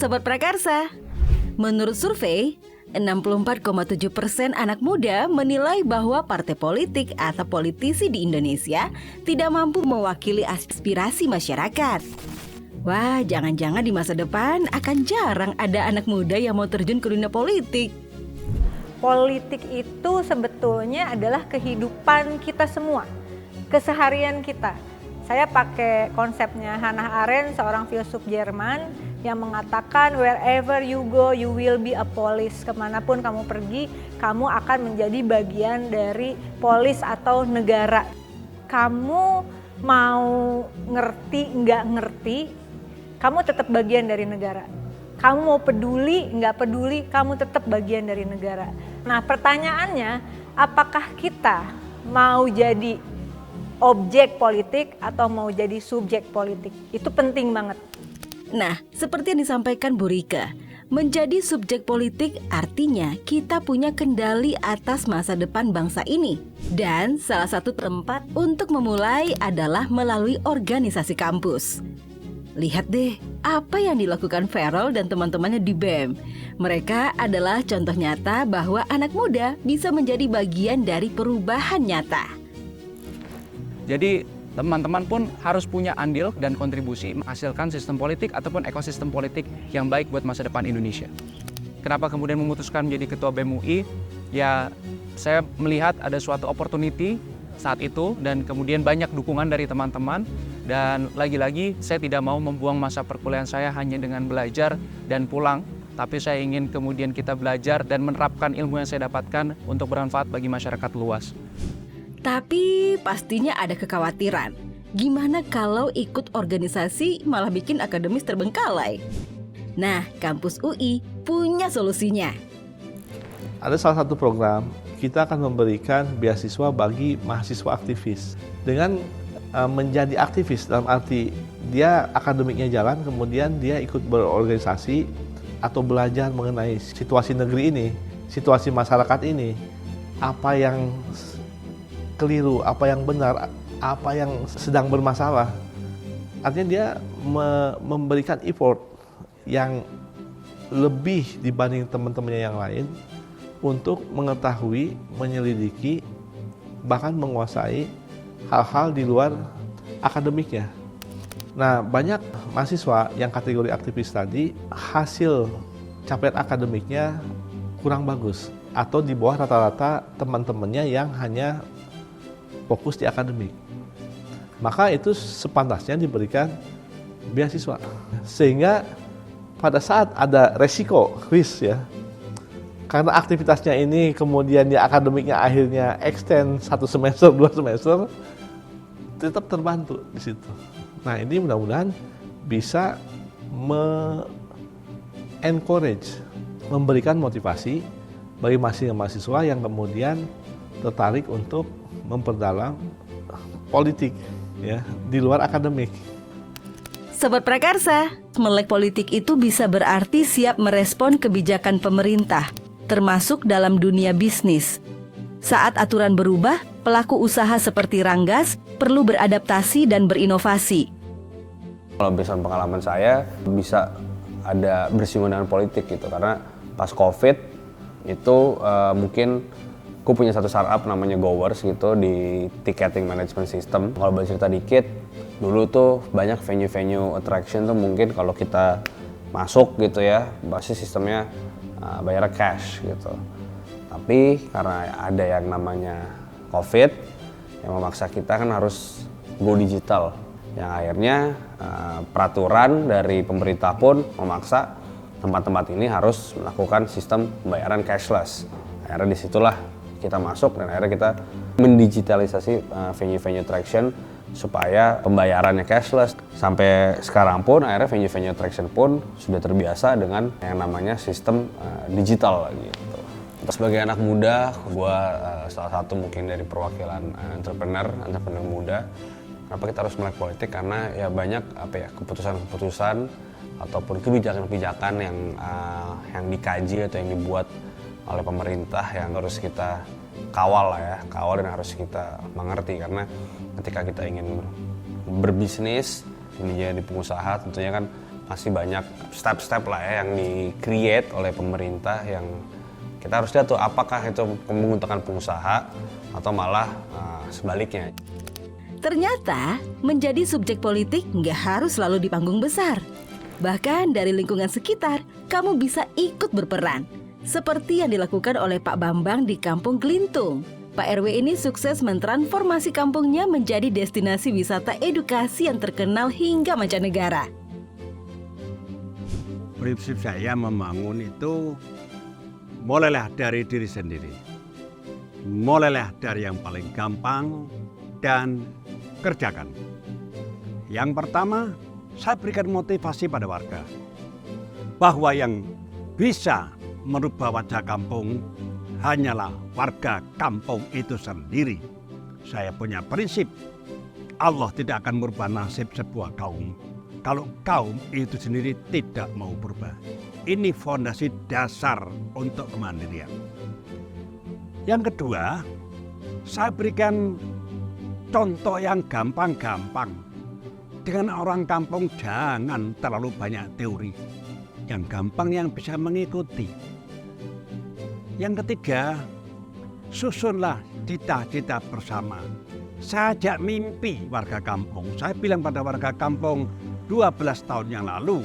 Sobat Prakarsa, menurut survei, 64,7% anak muda menilai bahwa partai politik atau politisi di Indonesia tidak mampu mewakili aspirasi masyarakat. Wah, jangan-jangan di masa depan akan jarang ada anak muda yang mau terjun ke dunia politik. Politik itu sebetulnya adalah kehidupan kita semua, keseharian kita. Saya pakai konsepnya Hannah Arendt, seorang filsuf Jerman yang mengatakan wherever you go, you will be a police. Kemanapun kamu pergi, kamu akan menjadi bagian dari polis atau negara. Kamu mau ngerti, nggak ngerti, kamu tetap bagian dari negara. Kamu mau peduli, nggak peduli, kamu tetap bagian dari negara. Nah, pertanyaannya, apakah kita mau jadi objek politik atau mau jadi subjek politik? Itu penting banget. Nah, seperti yang disampaikan Bu Rika, menjadi subjek politik artinya kita punya kendali atas masa depan bangsa ini. Dan salah satu tempat untuk memulai adalah melalui organisasi kampus. Lihat deh, apa yang dilakukan Feral dan teman-temannya di BEM. Mereka adalah contoh nyata bahwa anak muda bisa menjadi bagian dari perubahan nyata. Jadi teman-teman pun harus punya andil dan kontribusi menghasilkan sistem politik ataupun ekosistem politik yang baik buat masa depan Indonesia. Kenapa kemudian memutuskan menjadi ketua BEM UI? Ya, saya melihat ada suatu opportunity saat itu dan kemudian banyak dukungan dari teman-teman. Dan lagi-lagi saya tidak mau membuang masa perkuliahan saya hanya dengan belajar dan pulang. Tapi saya ingin kemudian kita belajar dan menerapkan ilmu yang saya dapatkan untuk bermanfaat bagi masyarakat luas. Tapi pastinya ada kekhawatiran. Gimana kalau ikut organisasi malah bikin akademis terbengkalai? Nah, kampus UI punya solusinya. Ada salah satu program, kita akan memberikan beasiswa bagi mahasiswa aktivis. Dengan menjadi aktivis dalam arti dia akademiknya jalan, kemudian dia ikut berorganisasi atau belajar mengenai situasi negeri ini, situasi masyarakat ini, apa yang keliru, apa yang benar, apa yang sedang bermasalah. Artinya dia memberikan effort yang lebih dibanding teman-temannya yang lain untuk mengetahui, menyelidiki, bahkan menguasai hal-hal di luar akademiknya. Nah, banyak mahasiswa yang kategori aktivis tadi hasil capaian akademiknya kurang bagus atau di bawah rata-rata teman-temannya yang hanya fokus di akademik. Maka itu sepantasnya diberikan beasiswa. Sehingga pada saat ada resiko, risk ya, karena aktivitasnya ini kemudian di akademiknya akhirnya extend 1 semester, 2 semester, tetap terbantu di situ. Nah, ini mudah-mudahan bisa encourage, memberikan motivasi bagi mahasiswa yang kemudian tertarik untuk memperdalam politik ya di luar akademik. Sobat Prakarsa, melek politik itu bisa berarti siap merespon kebijakan pemerintah, termasuk dalam dunia bisnis. Saat aturan berubah, pelaku usaha seperti Ranggas perlu beradaptasi dan berinovasi. Kalau berdasarkan pengalaman saya, bisa ada bersinggungan dengan politik gitu, karena pas COVID itu mungkin aku punya satu startup namanya Goers gitu di ticketing management system. Kalau boleh cerita dikit, dulu tuh banyak venue-venue attraction tuh mungkin kalau kita masuk gitu ya, pasti sistemnya bayar cash gitu. Tapi karena ada yang namanya COVID yang memaksa kita kan harus go digital. Yang akhirnya peraturan dari pemerintah pun memaksa tempat-tempat ini harus melakukan sistem pembayaran cashless. Akhirnya disitulah kita masuk dan akhirnya kita mendigitalisasi venue-venue attraction supaya pembayarannya cashless. Sampai sekarang pun akhirnya venue-venue attraction pun sudah terbiasa dengan yang namanya sistem digital gitu. Sebagai anak muda, gue salah satu mungkin dari perwakilan entrepreneur muda. Kenapa kita harus melek politik? Karena ya banyak keputusan-keputusan ataupun kebijakan-kebijakan yang dikaji atau yang dibuat oleh pemerintah yang harus kita kawal dan harus kita mengerti. Karena ketika kita ingin berbisnis, menjadi pengusaha, tentunya kan masih banyak step-step lah ya yang di-create oleh pemerintah yang kita harus lihat tuh apakah itu menguntungkan pengusaha atau malah sebaliknya. Ternyata menjadi subjek politik nggak harus selalu di panggung besar. Bahkan dari lingkungan sekitar, kamu bisa ikut berperan. Seperti yang dilakukan oleh Pak Bambang di Kampung Gelintung. Pak RW ini sukses mentransformasi kampungnya menjadi destinasi wisata edukasi yang terkenal hingga mancanegara. Prinsip saya membangun itu mulailah dari diri sendiri. Mulailah dari yang paling gampang dan kerjakan. Yang pertama, saya berikan motivasi pada warga bahwa yang bisa merubah wajah kampung hanyalah warga kampung itu sendiri. Saya punya prinsip, Allah tidak akan merubah nasib sebuah kaum kalau kaum itu sendiri tidak mau berubah. Ini fondasi dasar untuk kemandirian. Yang kedua, saya berikan contoh yang gampang-gampang. Dengan orang kampung jangan terlalu banyak teori. Yang gampang yang bisa mengikuti. Yang ketiga, susunlah cita-cita bersama. Saya ajak mimpi warga kampung. Saya bilang pada warga kampung 12 tahun yang lalu,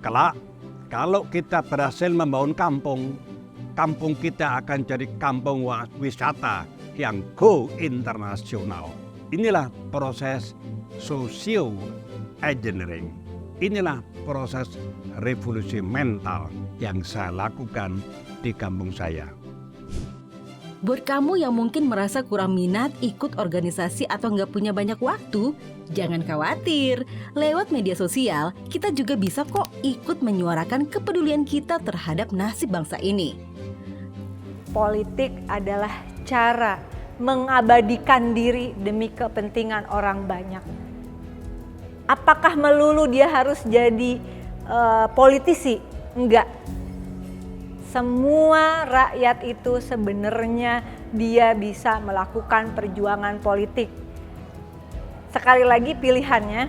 kelak kalau kita berhasil membangun kampung, kampung kita akan jadi kampung wisata yang go internasional. Inilah proses socio engineering. Inilah proses revolusi mental yang saya lakukan di kampung saya. Buat kamu yang mungkin merasa kurang minat ikut organisasi atau nggak punya banyak waktu, jangan khawatir. Lewat media sosial, kita juga bisa kok ikut menyuarakan kepedulian kita terhadap nasib bangsa ini. Politik adalah cara mengabadikan diri demi kepentingan orang banyak. Apakah melulu dia harus jadi politisi? Enggak. Semua rakyat itu sebenarnya dia bisa melakukan perjuangan politik. Sekali lagi pilihannya,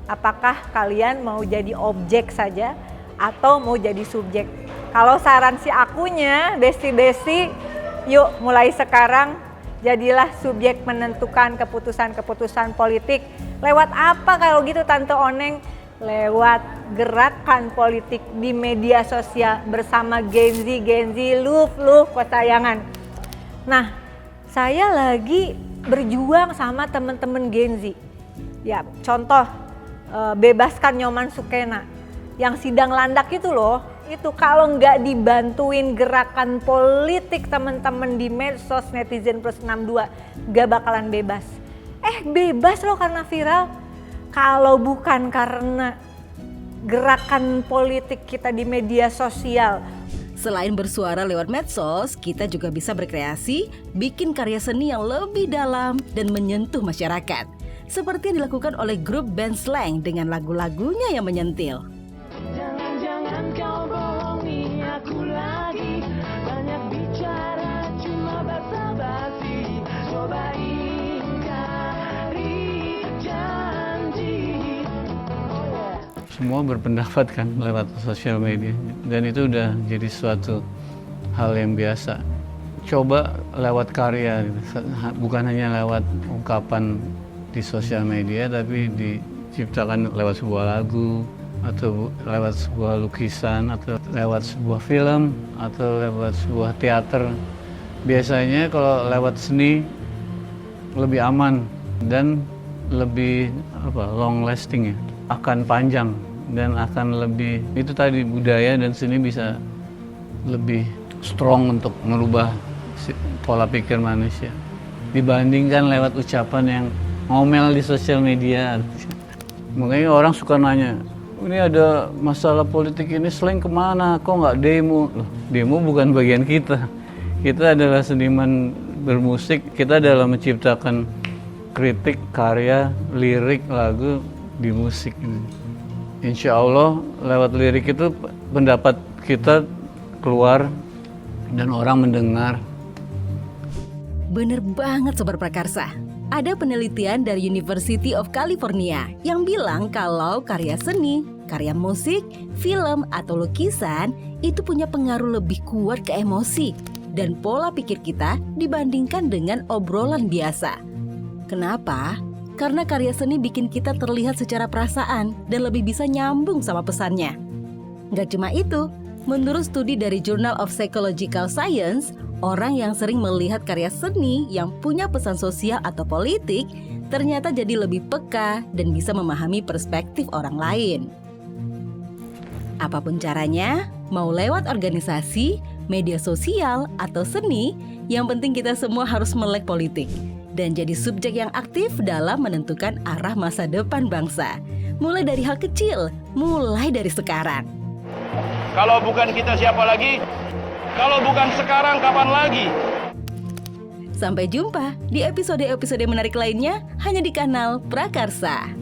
apakah kalian mau jadi objek saja atau mau jadi subjek? Kalau saran si akunya, Desi, yuk mulai sekarang jadilah subjek menentukan keputusan-keputusan politik. Lewat apa kalau gitu Tante Oneng? Lewat gerakan politik di media sosial bersama Gen Z, love kesayangan. Nah, saya lagi berjuang sama teman-teman Gen Z. Ya, contoh bebaskan Nyoman Sukena yang sidang landak itu loh. Itu kalau nggak dibantuin gerakan politik teman-teman di medsos netizen plus 62 nggak bakalan bebas. Bebas loh karena viral. Kalau bukan karena gerakan politik kita di media sosial. Selain bersuara lewat medsos, kita juga bisa berkreasi, bikin karya seni yang lebih dalam dan menyentuh masyarakat. Seperti yang dilakukan oleh grup band Slang dengan lagu-lagunya yang menyentil. Jangan-jangan kau bohongi aku lagi, banyak bicara cuma basa-basi, coba ingkari janji. Semua berpendapat kan lewat sosial media, dan itu udah jadi suatu hal yang biasa. Coba lewat karya, bukan hanya lewat ungkapan di sosial media, tapi diciptakan lewat sebuah lagu, atau lewat sebuah lukisan, atau lewat sebuah film, atau lewat sebuah teater. Biasanya kalau lewat seni lebih aman dan lebih long lasting ya, akan panjang dan akan lebih, itu tadi, budaya dan seni bisa lebih strong untuk merubah pola pikir manusia dibandingkan lewat ucapan yang ngomel di sosial media. Makanya orang suka nanya, ini ada masalah politik ini, Slang kemana, kok nggak demo? Loh, demo bukan bagian kita. Kita adalah seniman bermusik, kita dalam menciptakan kritik, karya, lirik, lagu di musik ini. Insya Allah lewat lirik itu pendapat kita keluar dan orang mendengar. Bener banget Sobat Prakarsa. Ada penelitian dari University of California yang bilang kalau karya seni, karya musik, film, atau lukisan itu punya pengaruh lebih kuat ke emosi dan pola pikir kita dibandingkan dengan obrolan biasa. Kenapa? Karena karya seni bikin kita terlihat secara perasaan dan lebih bisa nyambung sama pesannya. Gak cuma itu, menurut studi dari Journal of Psychological Science, orang yang sering melihat karya seni yang punya pesan sosial atau politik ternyata jadi lebih peka dan bisa memahami perspektif orang lain. Apapun caranya, mau lewat organisasi, media sosial, atau seni, yang penting kita semua harus melek politik dan jadi subjek yang aktif dalam menentukan arah masa depan bangsa. Mulai dari hal kecil, mulai dari sekarang. Kalau bukan kita siapa lagi? Kalau bukan sekarang kapan lagi? Sampai jumpa di episode-episode menarik lainnya hanya di kanal Prakarsa.